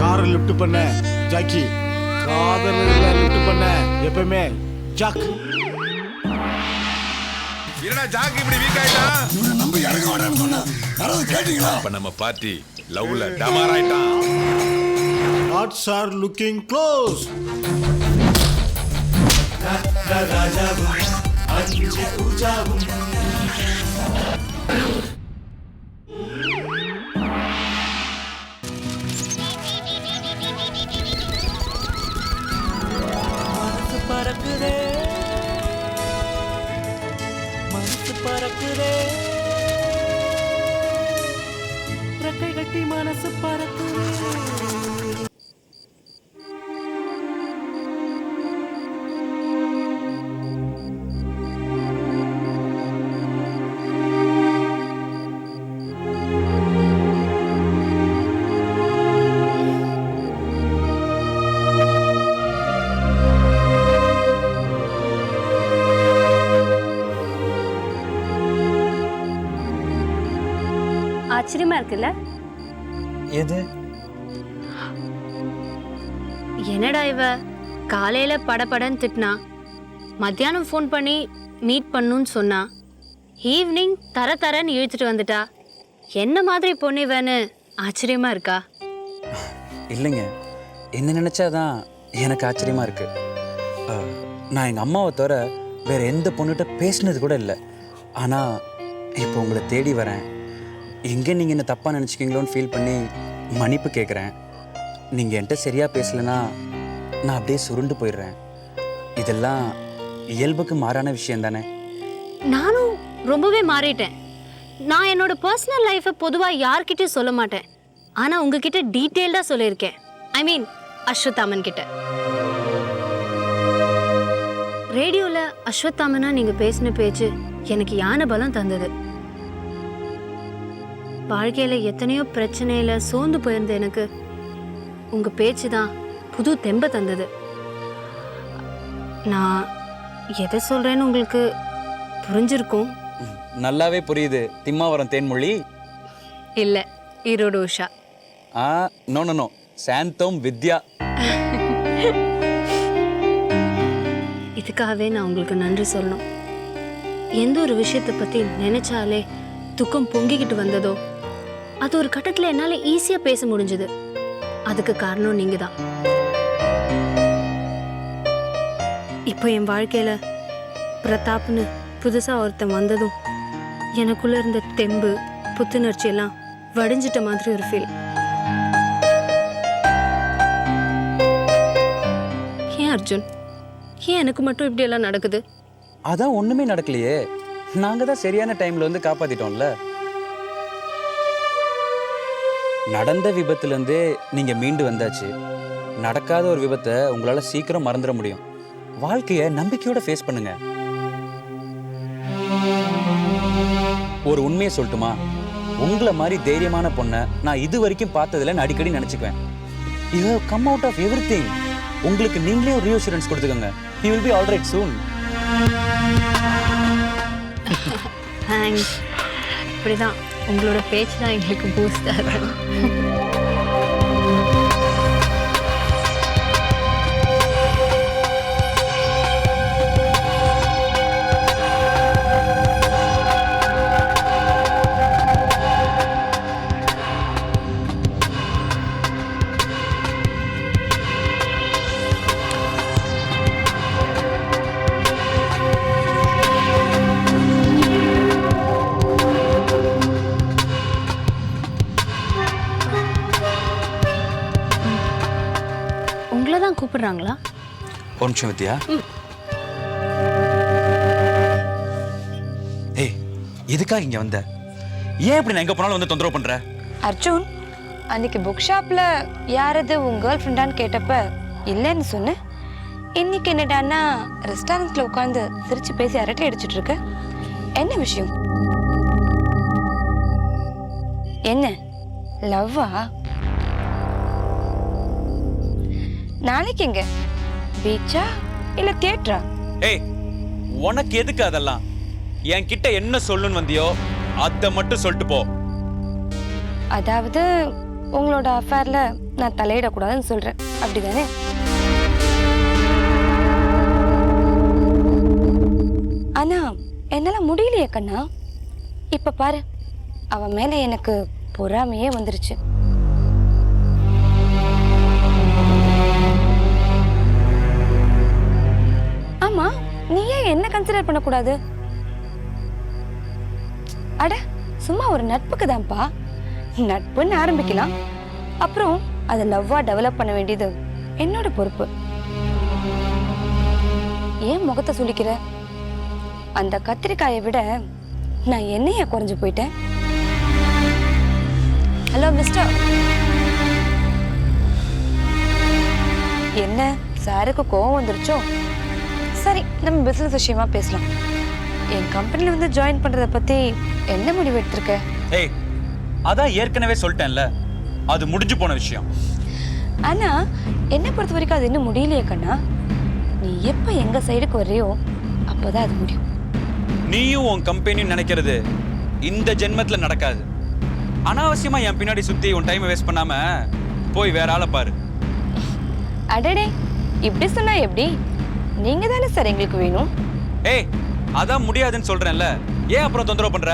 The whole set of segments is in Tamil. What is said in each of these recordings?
காரை லிஃப்ட் பண்ண ஜாக்கி, காதல லிஃப்ட் பண்ண எப்பவுமே ஜாக். என்னடா ஜாக் இப்படி வீக் ஆயிட்டா? இவனை நம்பி இறங்க வேண்டாம்னு சொன்னா யாராவது கேட்டீங்களா? அப்ப நம்ம பார்ட்டி லவ்ல டமார் ஆயிட்டான். Odds are looking close. பறக்குதே மனசு பறக்குதே ரெக்கை கட்டி மனசு பறக்குதே. ஆச்சரியமா இருக்குல்ல? எது? என்னடா இவ காலையில படபடன்னு திட்டினா, மத்தியானம் ஃபோன் பண்ணி மீட் பண்ணுன்னு சொன்னா, ஈவினிங் தரன்னு இழுத்துட்டு வந்துட்டா. என்ன மாதிரி பொண்ணு இவன்னு ஆச்சரியமா இருக்கா? இல்லைங்க, என்ன நினைச்சாதான் எனக்கு ஆச்சரியமா இருக்கு. நான் எங்கள் அம்மாவை தவிர வேற எந்த பொண்ணுகிட்ட பேசினது கூட இல்லை. ஆனால் இப்போ உங்களை தேடி வரேன். எங்கே நீங்கள் என்ன தப்பாக நினச்சிக்கிங்களோன்னு ஃபீல் பண்ணி மன்னிப்பு கேட்குறேன். நீங்கள் என்கிட்ட சரியாக பேசலைன்னா நான் அப்படியே சுருண்டு போயிடுறேன். இதெல்லாம் இயல்புக்கு மாறான விஷயம் தானே? நானும் ரொம்பவே மாறிட்டேன். நான் என்னோட பர்சனல் லைஃப்பை பொதுவாக யார்கிட்டயும் சொல்ல மாட்டேன். ஆனால் உங்ககிட்ட டீட்டெயில்டாக சொல்லியிருக்கேன். ஐ மீன் அஸ்வத்தாமன் கிட்ட. ரேடியோவில் அஸ்வத்தாமனா நீங்கள் பேசின பேச்சு எனக்கு யானை பலம் தந்தது. வாழ்க்கையில் எத்தனையோ பிரச்சனையில் சோர்ந்து போயிருந்த எனக்கு உங்கள் பேச்சு தான் புது தெம்பை தந்தது. நான் எதை சொல்கிறேன்னு உங்களுக்கு புரிஞ்சிருக்கும். நல்லாவே புரியுது. திம்மாவரம் தேன்மொழி இல்லை, ஈரோடு உஷா. நோ சாந்தோம் வித்யா. இதுக்காகவே நான் உங்களுக்கு நன்றி சொல்லணும். எந்த ஒரு விஷயத்தை பற்றி நினைச்சாலே துக்கம் பொங்கிக்கிட்டு வந்ததோ அது ஒரு கட்டத்தில் என்னால் ஈஸியாக பேச முடிஞ்சது. அதுக்கு காரணம் நீங்கள் தான். இப்போ என் வாழ்க்கையில் பிரதாப்னு புதுசாக ஒருத்தன் வந்ததும் எனக்குள்ளே இருந்த தெம்பு புத்துணர்ச்சி எல்லாம் வடிஞ்சிட்ட மாதிரி ஒரு ஃபீல். ஏன் அர்ஜுன், ஏன் எனக்கு மட்டும் இப்படி எல்லாம் நடக்குது? அதான் ஒன்றுமே நடக்கலையே. நாங்கள் தான் சரியான டைமில் வந்து காப்பாற்றிட்டோம்ல. நடந்த விபத்துலேருந்தே நீங்கள் மீண்டு வந்தாச்சு. நடக்காத ஒரு விபத்தை உங்களால் சீக்கிரம் மறந்துட முடியும். வாழ்க்கையை நம்பிக்கையோட ஃபேஸ் பண்ணுங்க. ஒரு உண்மையை சொல்லட்டுமா? உங்களை மாதிரி தைரியமான பொண்ணை நான் இது வரைக்கும் பார்த்ததில்ல. நான் அடிக்கடி நினச்சிக்குவேன். You have come out of எவ்ரி திங். உங்களுக்கு நீங்களே ஒரு ரீஅஷூரன்ஸ் கொடுத்துக்கோங்க. You will be all right soon. Thanks. இப்படிதான் உங்களோட பேச்சு தான் எங்களுக்கு பூஸ்ட் ஆகும். கூப்பிடுறாங்களா? ஒரு நிமிஷம் வித்யா. ஏய், எதுக்காக இங்க வந்த? ஏன் இப்படி நான் எங்க போனாலும் வந்து தொந்தரவு பண்ற? அர்ஜுன், அன்னைக்கு புக் ஷாப்ல யாரது உங்க கேர்ள் ஃப்ரெண்டான்னு கேட்டப்ப இல்லைன்னு சொன்னேன். இன்னைக்கு என்னடான்னா ரெஸ்டாரண்ட்ல உட்காந்து சிரிச்சு பேசி அரட்டை அடிச்சுட்டு இருக்க. என்ன விஷயம்? என்ன லவ்வா? நாளைக்கு எங்க? பீச்சா இல்ல தியேட்டரா? ஏய், உனக்கு எதுக்கு அதெல்லாம்? என் கிட்ட என்ன சொல்லணும்னு வந்தியோ அதை மட்டும் சொல்லிட்டு போ. அதாவது உங்களோட அஃபேர்ல நான் தலையிடக்கூடாதுன்னு சொல்றேன், அப்படிதானே? ஆனா என்னால முடியலையே கண்ணா. இப்ப பாரு, அவ மேல எனக்கு பொறாமையே வந்துருச்சு. ஆமா, நீ ஏன் என்ன கன்சிடர் பண்ணக்கூடாது? அட, சும்மா ஒரு நட்புக்கு தான்ப்பா. நட்புன்னு ஆரம்பிக்கலாம், அப்புறம் அதை லவ்வா டெவலப் பண்ண வேண்டியது என்னோட பொறுப்பு. ஏன் முகத்தை சுளிக்கிற? அந்த கத்திரிக்காயை விட நான் என்னைய குறைஞ்சு போயிட்டேன். ஹலோ மிஸ்டர், என்ன சாருக்கு கோவம் வந்துருச்சோ? சரி, நம்ம பிசினஸ் விஷயமா பேசலாம். என் கம்பெனில வந்து ஜாயின் பண்றத பத்தி என்ன முடிவு எடுத்திருக்க? ஏய், அதான் ஏற்கனவே சொல்லிட்டேன்ல, அது முடிஞ்சு போன விஷயம். ஆனா என்ன பொறுத்த வரைக்கும் அது இன்னும் முடியலையே கண்ணா. நீ எப்ப எங்க சைடுக்கு வர்றியோ அப்பதான் அது முடியும். நீயும் உன் கம்பெனியும் நினைக்கிறது இந்த ஜென்மத்துல நடக்காது. அனாவசியமா என் பின்னாடி சுத்தி உன் டைமை வேஸ்ட் பண்ணாம போய் வேற ஆளை பாரு. அடடே, இப்படி சொன்னா எப்படி? நீங்க தானே சார் எங்களுக்கு வேணும். ஏய், அதான் முடியாதுன்னு சொல்றேன்ல, ஏன் அப்புறம் தொந்தரவு பண்ற?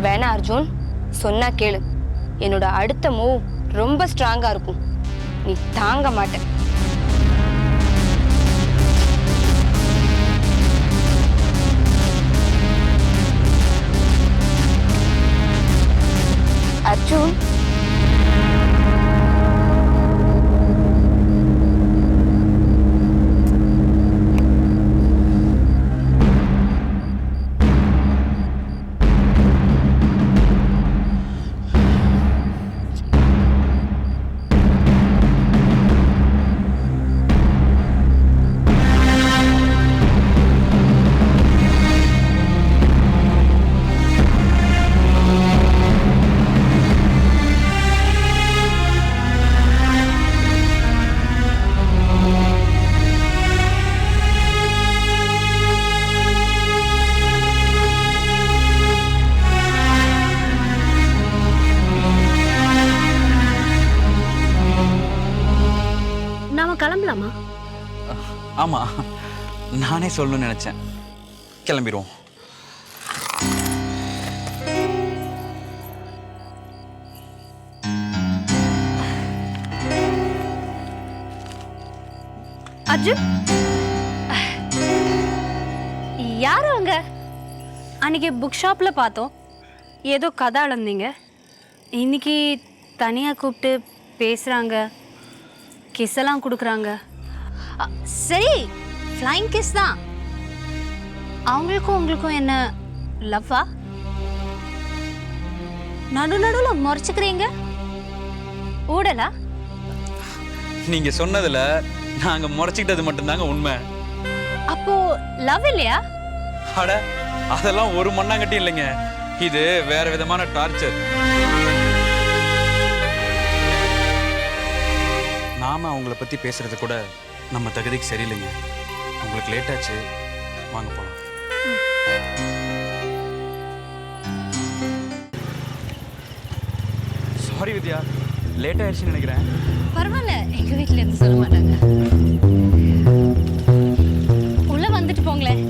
வேணா அர்ஜுன், சொன்னா கேளு. என்னோட அடுத்த மூவ் ரொம்ப ஸ்ட்ராங்கா இருக்கும், நீ தாங்க மாட்ட. அர்ஜுன், கிளம்பலாமா? ஆமா, நானே சொல்லணும்னு நினைச்சேன். கிளம்பிடுவோம். அர்ஜுன், யாரு அவங்க? அன்னைக்கு புக் ஷாப்ல பார்த்தோம், ஏதோ கதை அளந்தீங்க. இன்னைக்கு தனியா கூப்பிட்டு பேசுறாங்க, கிஸ் எல்லாம் கொடுக்குறாங்க. சரி, ஃப்ளைங் கிஸ் தான். அவங்களுக்கும் உங்களுக்கும் என்ன லவ்வா? நடுவில் முறைச்சுக்கிறீங்க, ஊடலா? நீங்க சொன்னதுல நாங்க முறைச்சிக்கிட்டது மட்டும்தாங்க உண்மை. அப்போ லவ் இல்லையா? அட, அதெல்லாம் ஒரு மண்ணாங்கட்டி இல்லைங்க, இது வேற விதமான டார்ச்சர். நாம அவங்கள பத்தி பேசுறது கூட நம்ம தகுதிக்கு சரியில்லைங்க. உங்களுக்கு லேட் ஆச்சு, வாங்க போலாம். சாரி வித்யா, லேட் ஆயிடுச்சுன்னு நினைக்கிறேன். பரவாயில்ல, எங்க வீட்ல இருந்து சொல்ல மாட்டாங்க. உள்ள வந்துட்டு போங்களேன்.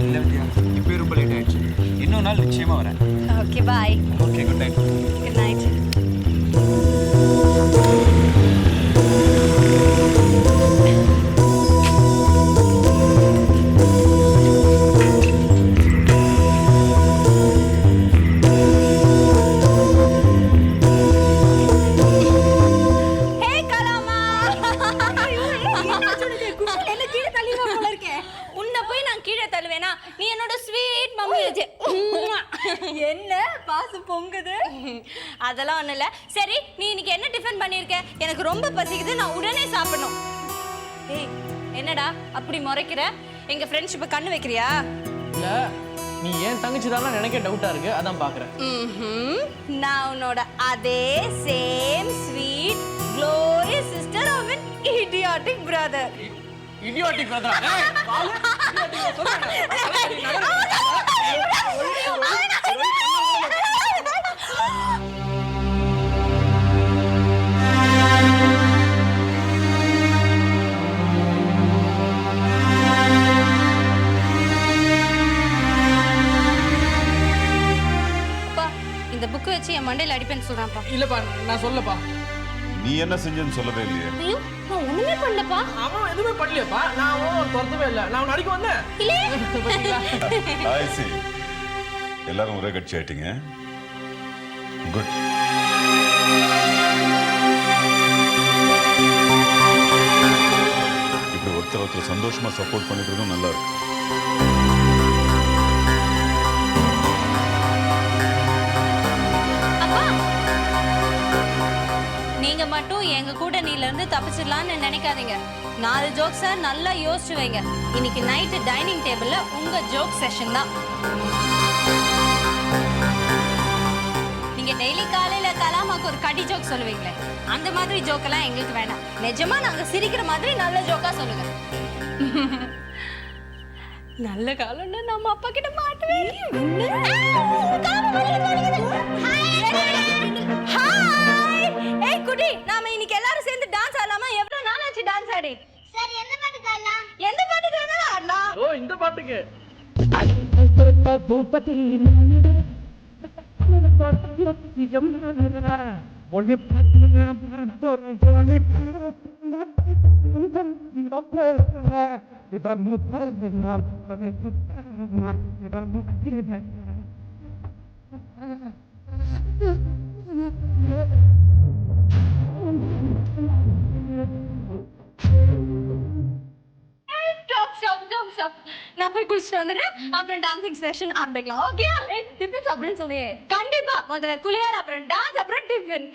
இல்லை வித்யா, இப்போ ரொம்ப லேட் ஆயிடுச்சு. இன்னொரு நாள் நிச்சயமா வரேன். Okay, bye. Okay, good night. Good night. நீ என்னோட ஸ்வீட் மம்மி. என்ன பாசம் பொங்குது? அதெல்லாம் ஒண்ணும் இல்ல. சரி, நீ இன்னைக்கு என்ன டிஃபன் பண்ணிருக்க? எனக்கு ரொம்ப பசிக்குது, நான் உடனே சாப்பிடணும். ஏய், என்னடா அப்படி முறைக்கிற? எங்க ஃப்ரெண்ட்ஷிப்பை கண்ணு வைக்கிறியா? இல்ல, நீ ஏன் தங்கச்சி தான் எனக்கு டவுட்டா இருக்கு, அதான் பாக்குறேன். நான் உன்னோட அதே same sweet glorious sister of an idiotic brother. Idiotic பிரதரா? சொல்றான்ப்பா. இல்லப்பா நான் சொல்லப்பா. நீ என்ன செஞ்சேன்னு சொல்லவே இல்லையே. ஐயோ நான் ஒண்ணுமே பண்ணலப்பா. அவன் எதுவுமே பண்ணலையப்பா. நான் அவன் துரத்தவே இல்லை. நான் அவன் அடிக்க வந்தேன். I see. எல்லாரும் ஒரே கட்சி ஆயிட்டீங்க. குட். இப்படி ஒருத்தர் சந்தோஷமா சப்போர்ட் பண்ணிக்கிறதும் நல்லா இருக்கு. நீங்க மட்டும் எங்க கூட்டணியில இருந்து தப்பிச்சிடலாம்னு நினைக்காதீங்க. 4 ஜோக்ஸ நல்லா யோசிச்சு வைங்க. இன்னைக்கு நைட்டு டைனிங் டேபிள்ல உங்க ஜோக் செஷன் தான். நீங்க டெய்லி காலையில கலாமாக்கு ஒரு கடி ஜோக் சொல்லுவீங்களே, அந்த மாதிரி ஜோக் எல்லாம் எங்களுக்கு வேணாம். நிஜமா நாங்க சிரிக்கிற மாதிரி நல்ல ஜோக்கா சொல்லுங்க. நல்ல காலம்னா நம்ம அப்பா கிட்ட மாட்டுவேன். ஏய் குட்டி, நாம இன்னைக்கு எல்லாரும் சேர்ந்து டான்ஸ் ஆடலாமா? எவ்வளவு நாள் ஆச்சு டான்ஸ் ஆடி? சரி, எந்த பாட்டுக்கு ஆடலாம்? எந்த பாட்டுக்கு வேணாலும் ஆடலாம். ஓ இந்த பாட்டுக்கு. நான் போய் குளிச்சுட்டு வந்துடுறேன். அப்புறம் டான்சிங் செஷன் ஆரம்பிக்கலாம். ஓகே? டிஃபன் சாப்பிடுன்னு சொன்னியே. கண்டிப்பா. முதல்ல குளியல், அப்புறம் டான்ஸ், அப்புறம் டிஃபன்.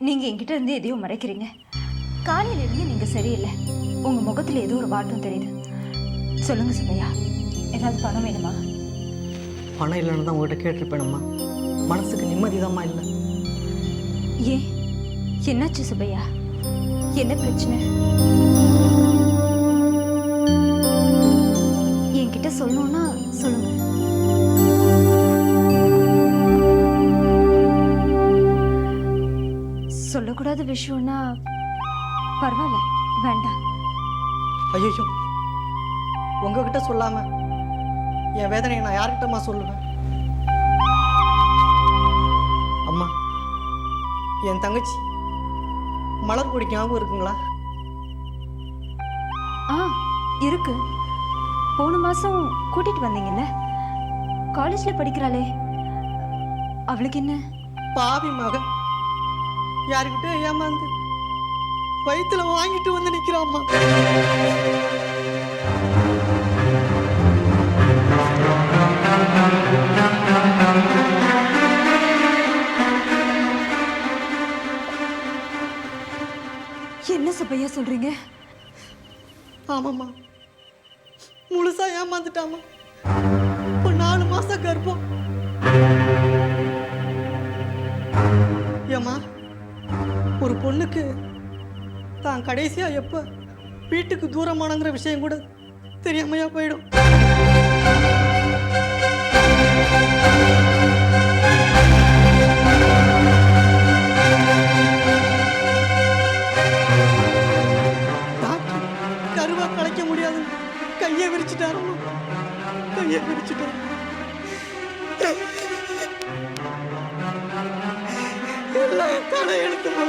நீங்க என்கிட்ட இருந்து எதையோ மறைக்கிறீங்க. காலையில இருந்து நீங்க சரியில்லை. உங்க முகத்துல ஏதோ ஒரு வாட்டம் தெரியுது. சொல்லுங்க சுமையா, ஏதாவது பணம் வேணுமா? பணம் இல்லைன்னு தான் உங்கள்கிட்ட கேட்டிருப்பேனம்மா. மனசுக்கு நிம்மதிதாம்மா இல்லை. ஏன், என்னாச்சு சுபையா? என்ன பிரச்சனை? என்கிட்ட சொல்லணும்னா சொல்லுங்க. சொல்லக்கூடாத விஷயம்னா பரவாயில்ல, வேண்டாம். ஐயோ, உங்ககிட்ட சொல்லாம என் வேதனையை நான் யார்கிட்டம்மா சொல்லுவேன்? அம்மா, என் தங்கச்சி மலர் கொடி ஞாபகம் இருக்குங்களா? இருக்கு. போன மாசம் கூட்டிட்டு வந்தீங்கல்ல, காலேஜ்ல படிக்கிறாளே, அவளுக்கு என்ன? பாவி மகன் யாருக்கிட்ட ஏமாந்து வயிற்றுல வாங்கிட்டு வந்து நிற்கிறாம்மா. என்ன சுப்பையா சொல்றீங்க? ஆமாம்மா, முழுசா ஏமாந்துட்டாமா. இப்போ 4 மாசம் கர்ப்பம். ஏம்மா, ஒரு பொண்ணுக்கு தான் கடைசியா எப்ப வீட்டுக்கு தூரமானங்கிற விஷயம் கூட தெரியாமையா போயிடும். கருவா கலைக்க முடியாது, கையை விரிச்சுட்டாரம்மா, கையை விரிச்சுட்டாரு. எல்லாம் தலை எடுத்துமா.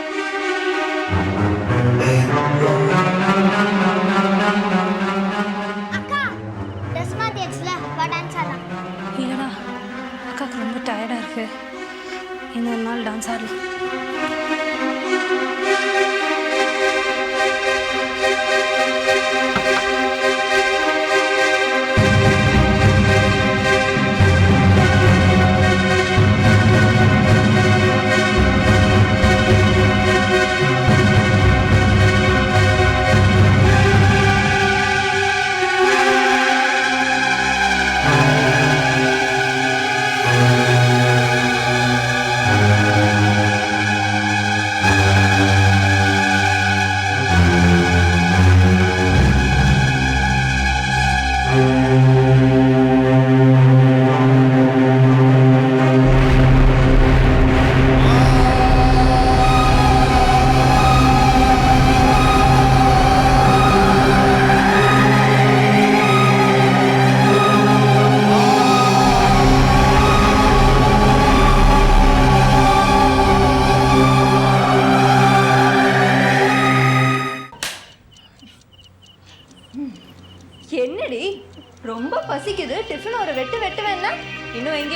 அக்கா, ட்ரெஸ் மாத்தியாச்சுல, வா டான்ஸ் ஆடலாம். இல்லடா, அக்காவுக்கு ரொம்ப டயர்டா இருக்கு. இன்னொரு நாள் டான்ஸ் ஆடலாம்.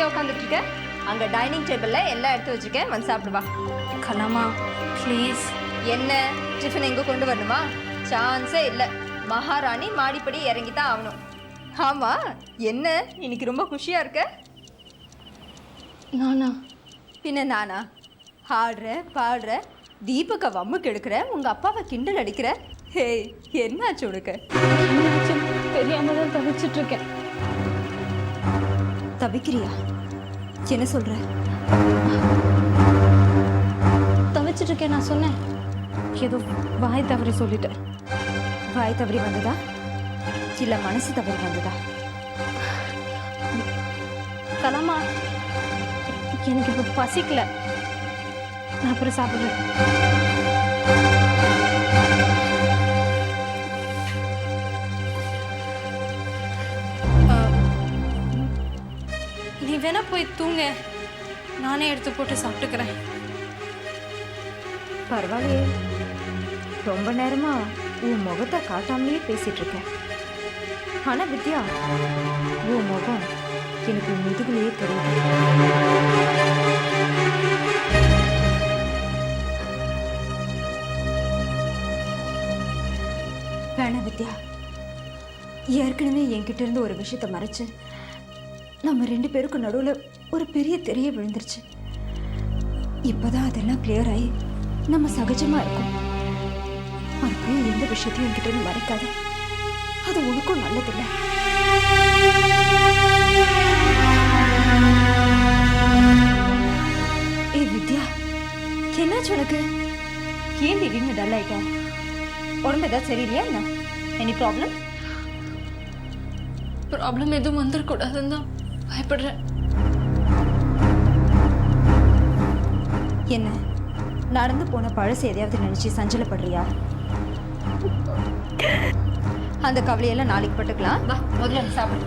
இங்கே உட்காந்துட்டு இருக்க? அங்கே டைனிங் டேபிளில் எல்லாம் எடுத்து வச்சுருக்கேன், வந்து சாப்பிடுவா. கலாமா ப்ளீஸ். என்ன டிஃபன் எங்கே கொண்டு வரணுமா? சான்ஸே இல்லை. மகாராணி மாடிப்படி இறங்கி தான் ஆகணும். ஆமாம், என்ன இன்னைக்கு ரொம்ப குஷியாக இருக்க? நானா? பின்ன நானா? ஆடுற பாடுற, தீபக்கை வம்முக்கு எடுக்கிற, உங்கள் அப்பாவை கிண்டல் அடிக்கிற. ஹே, என்னாச்சு உனக்கு? தெரியாம தான் தவிச்சிட்டு இருக்கேன். தவிக்கிறியா? என்ன சொல்ற? தவிச்சிட்டு இருக்கேன் நான் சொன்னேன். ஏதோ வாய் தவறி சொல்லிட்டேன். வாய் தவறி வந்ததா இல்ல மனசு தவறி வந்ததா? கலாமா, எனக்கு இப்போ பசிக்கல. நான் அப்புறம் சாப்பிட்றேன். நீ வேணா போய் தூங்க, நானே எடுத்து போட்டு சாப்பிட்டுக்கிறேன். பரவாயில்லையே, ரொம்ப நேரமா உன் முகத்தை காட்டாமலே பேசிட்டு இருக்கேன். ஆனா வித்யா, உன் முகம் எனக்கு முதுகுலயே தெரியுது. வேணாம் வித்யா, ஏற்கனவே என்கிட்ட இருந்து ஒரு விஷயத்தை மறைச்சு நம்ம 2 பேருக்கும் நடுவில் ஒரு பெரிய திரைய விழுந்துருச்சு. இப்போதான் அதெல்லாம் கிளியர் ஆகி நம்ம சகஜமா இருக்கும். மறுபடியும் எந்த விஷயத்தையும் என்கிட்ட இருந்து மறைக்காத, அது உனக்கும் நல்லதில்லை. ஏ வித்யா, என்னாச்சு உனக்கு? ஏன் திடீர்னு டல் ஆயிட்ட? உடம்பு ஏதாவது சரியில்லையா என்ன? Any problem? ப்ராப்ளம் எதுவும் வந்துடக்கூடாதுன்னு தான் பயப்படுறேன். என்ன நடந்து போன பழசு எதையாவது நினைச்சு சஞ்சலப்படுறியா? அந்த கவலையெல்லாம் நாளைக்கு பட்டுக்கலாம். வா, முதல்ல நீ சாப்பிடு.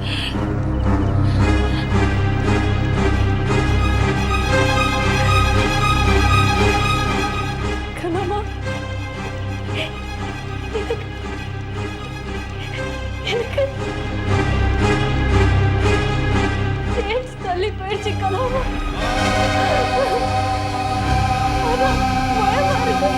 கலாமா, எனக்கு தள்ளி போயிடுச்சு கலாமா. அதான் பயமா இருக்கு.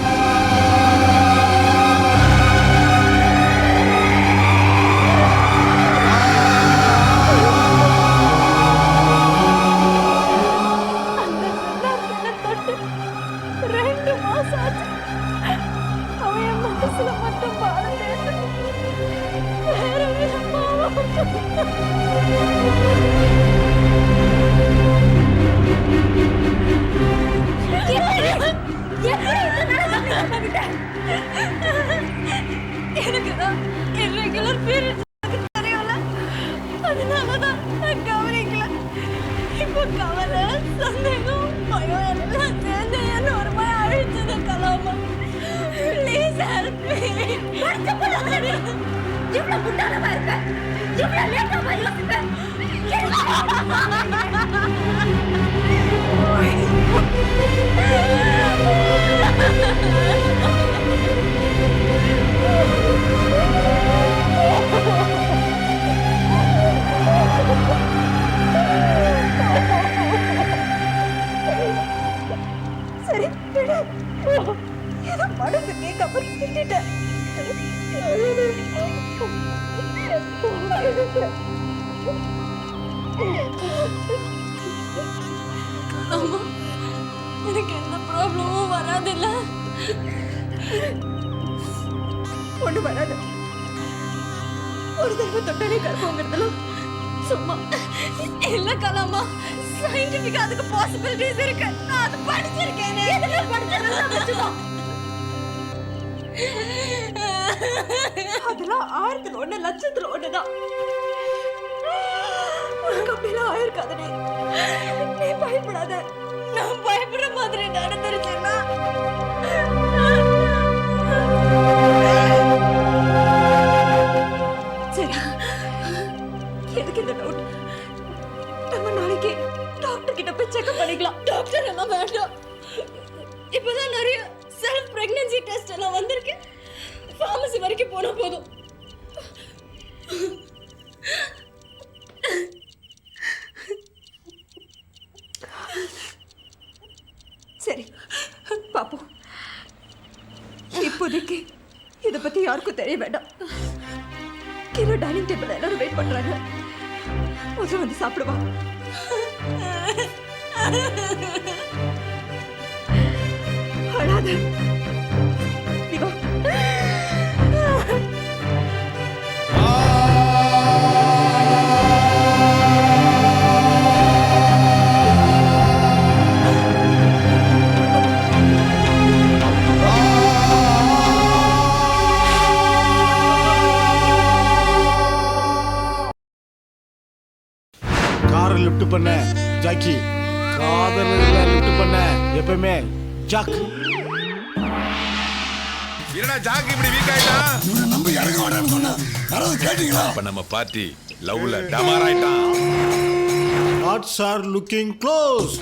எனக்கு தான் irregular periods தெரியல, அதனாலதான் நான் கவனிக்கல. இப்போ கவலை, சந்தேகம், பயம் எல்லாம் சேர்ந்து என்ன ஒரு மாதிரி அழிச்சது கலாமா. Please help me. இவ்வளவு குண்டானமா இருக்க, இவ்வளவு லேட்டாமா யோசிப்ப. சரி விடு, ஏதோ மனசு கேட்காம திட்டிட்டேன். கலாமா, எனக்கு எந்த ப்ராப்ளமும் வராதில்ல. ஒண்ணு வராது. ஒரு தடவை தொட்டாலே கற்பங்கிறதுலாம் சும்மா இல்ல கலாமா, சயின்டிபிக்கா அதுக்கு பாசிபிலிட்டிஸ் இருக்கு. நான் அது படிச்சிருக்கேனே. எதுல படிச்சதெல்லாம் அதெல்லாம் 1000 லட்சத்துல 1 தான். உனக்கு அப்படிலாம் ஆயிருக்காதே. நீ பயப்படாத. நான் பயப்படுற மாதிரி நடந்துருச்சுன்னா சரி, எதுக்கு இந்த டவுட்? நம்ம நாளைக்கு டாக்டர் கிட்ட போய் செக்அப் பண்ணிக்கலாம். டாக்டர் எல்லாம் வேண்டாம். இப்பதான் நிறைய செல்ஃப் பிரெக்னன்சி டெஸ்ட் எல்லாம் வந்திருக்கு. ஃபார்மசி வரைக்கும் போனா போதும். பாப்போம். இப்போதைக்கு இதை பத்தி யாருக்கும் தெரிய வேண்டாம். கீழே டைனிங் டேபிள் எல்லாரும் வெயிட் பண்றாங்க. முதல்ல வந்து சாப்பிடுவா. அழாத. நீ வா. காரை லிஃப்ட் பண்ண ஜாக்கி, காதல லிஃப்ட் பண்ண எப்பவுமே ஜாக். என்னடா ஜாக்கி இப்படி வீக் ஆயிட்டா? இவனை நம்ப இறங்க வேண்டாம்னு சொன்னா யாராவது கேட்டீங்களா? அப்ப நம்ம பார்ட்டி லவ்ல டமார் ஆயிட்டான். Hearts are looking close.